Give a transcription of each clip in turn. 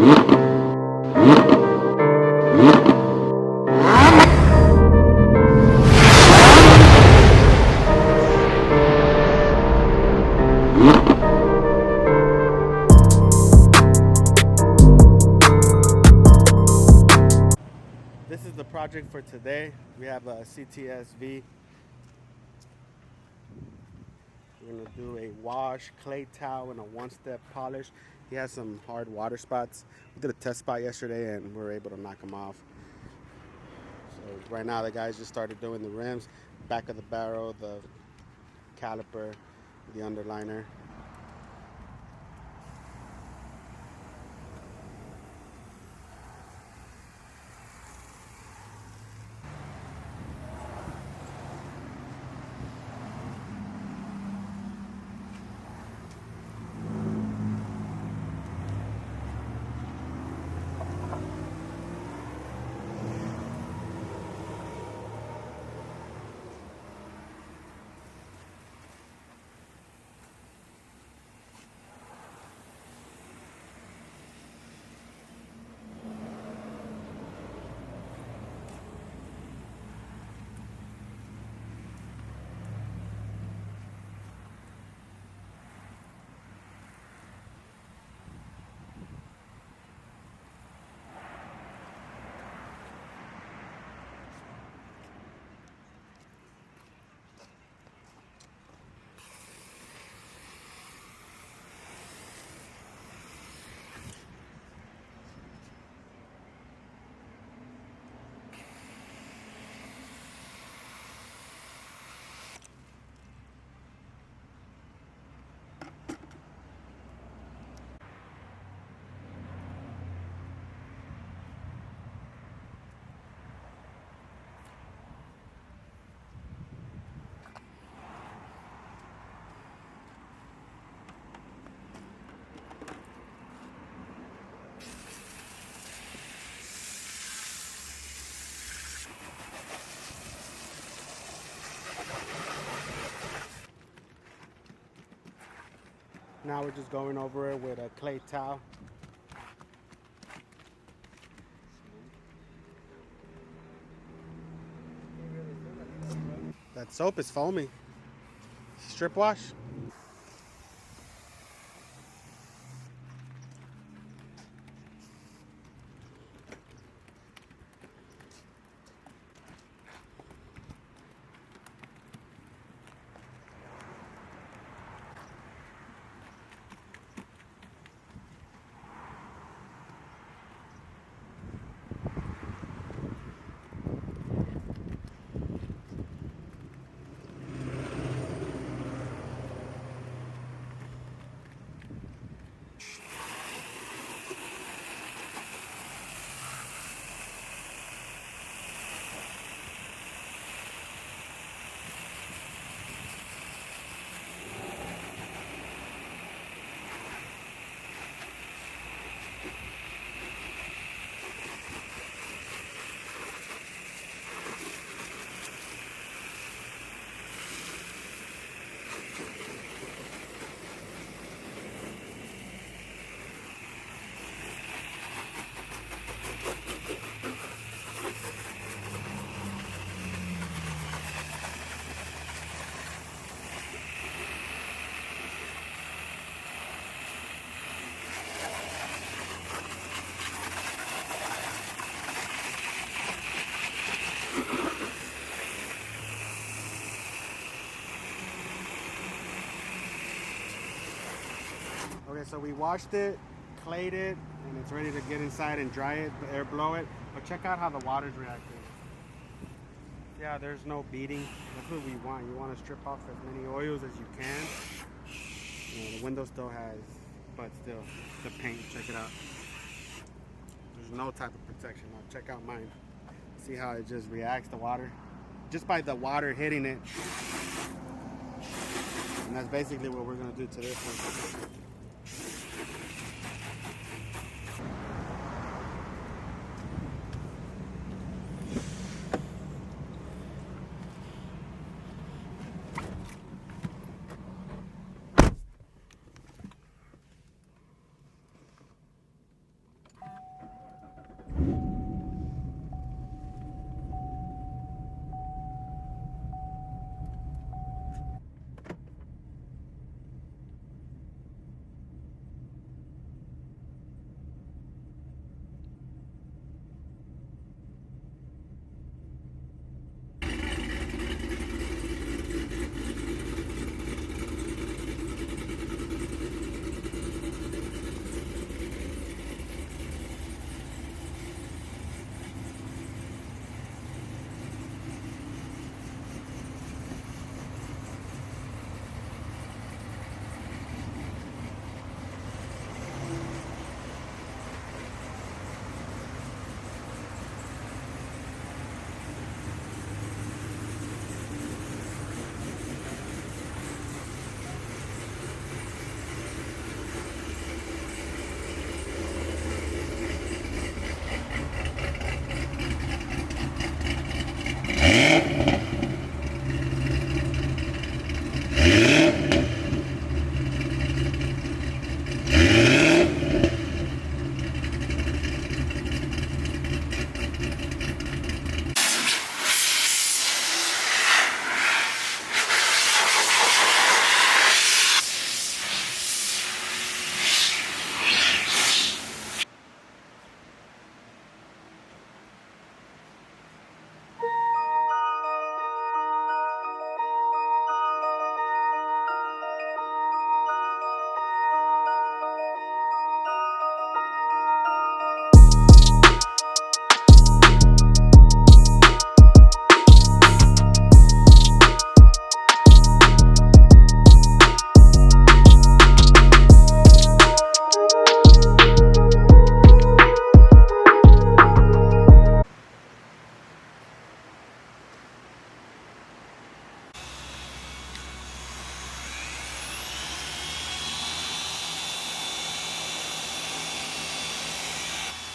This is the project for today. We have a CTS V. We're gonna do a wash, clay towel, and a one-step polish. He has some hard water spots. We did a test spot yesterday and we were able to knock them off. So right now the guys just started doing the rims, back of the barrel, the caliper, the underliner. Now we're just going over it with a clay towel. That soap is foamy. Strip wash. Okay, so we washed it, clayed it, and it's ready to get inside and dry it, air blow it. But check out how the water's reacting. Yeah, there's no beading. That's what we want. You want to strip off as many oils as you can. You know, the window still has, but still, the paint, check it out. There's no type of protection. Now check out mine. See how it just reacts to water? Just by the water hitting it. And that's basically what we're gonna do to this one.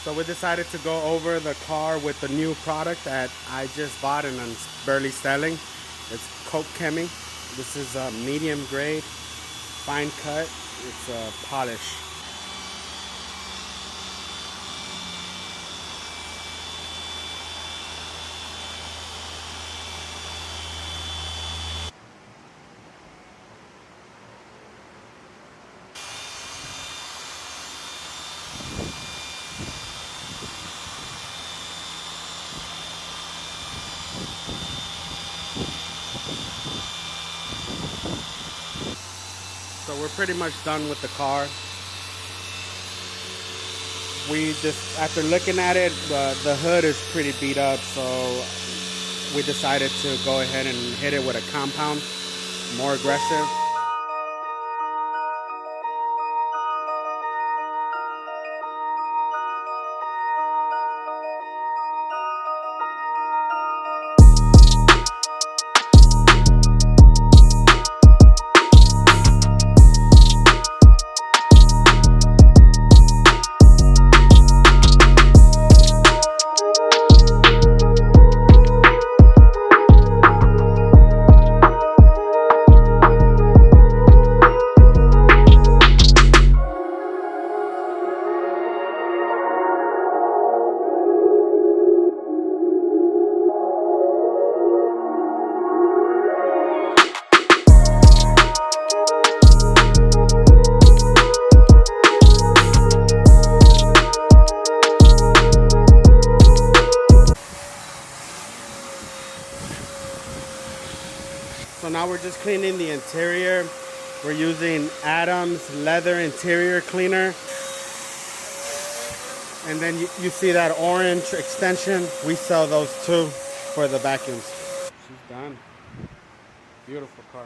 So we decided to go over the car with the new product that I just bought and I'm barely selling. It's Coke Chemi. This is a medium grade, fine cut. It's a polish. So we're pretty much done with the car. We just, after looking at it, the hood is pretty beat up, so we decided to go ahead and hit it with a compound, more aggressive. So now we're just cleaning the interior. We're using Adam's leather interior cleaner. And then you see that orange extension? We sell those too for the vacuums. She's done. Beautiful car.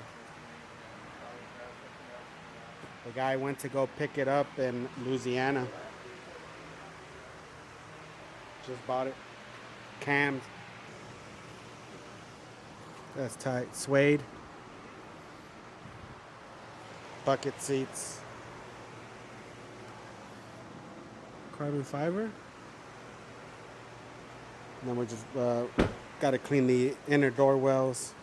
The guy went to go pick it up in Louisiana. Just bought it. Cammed. That's tight. Suede. Bucket seats. Carbon fiber. And then we just got to clean the inner door wells.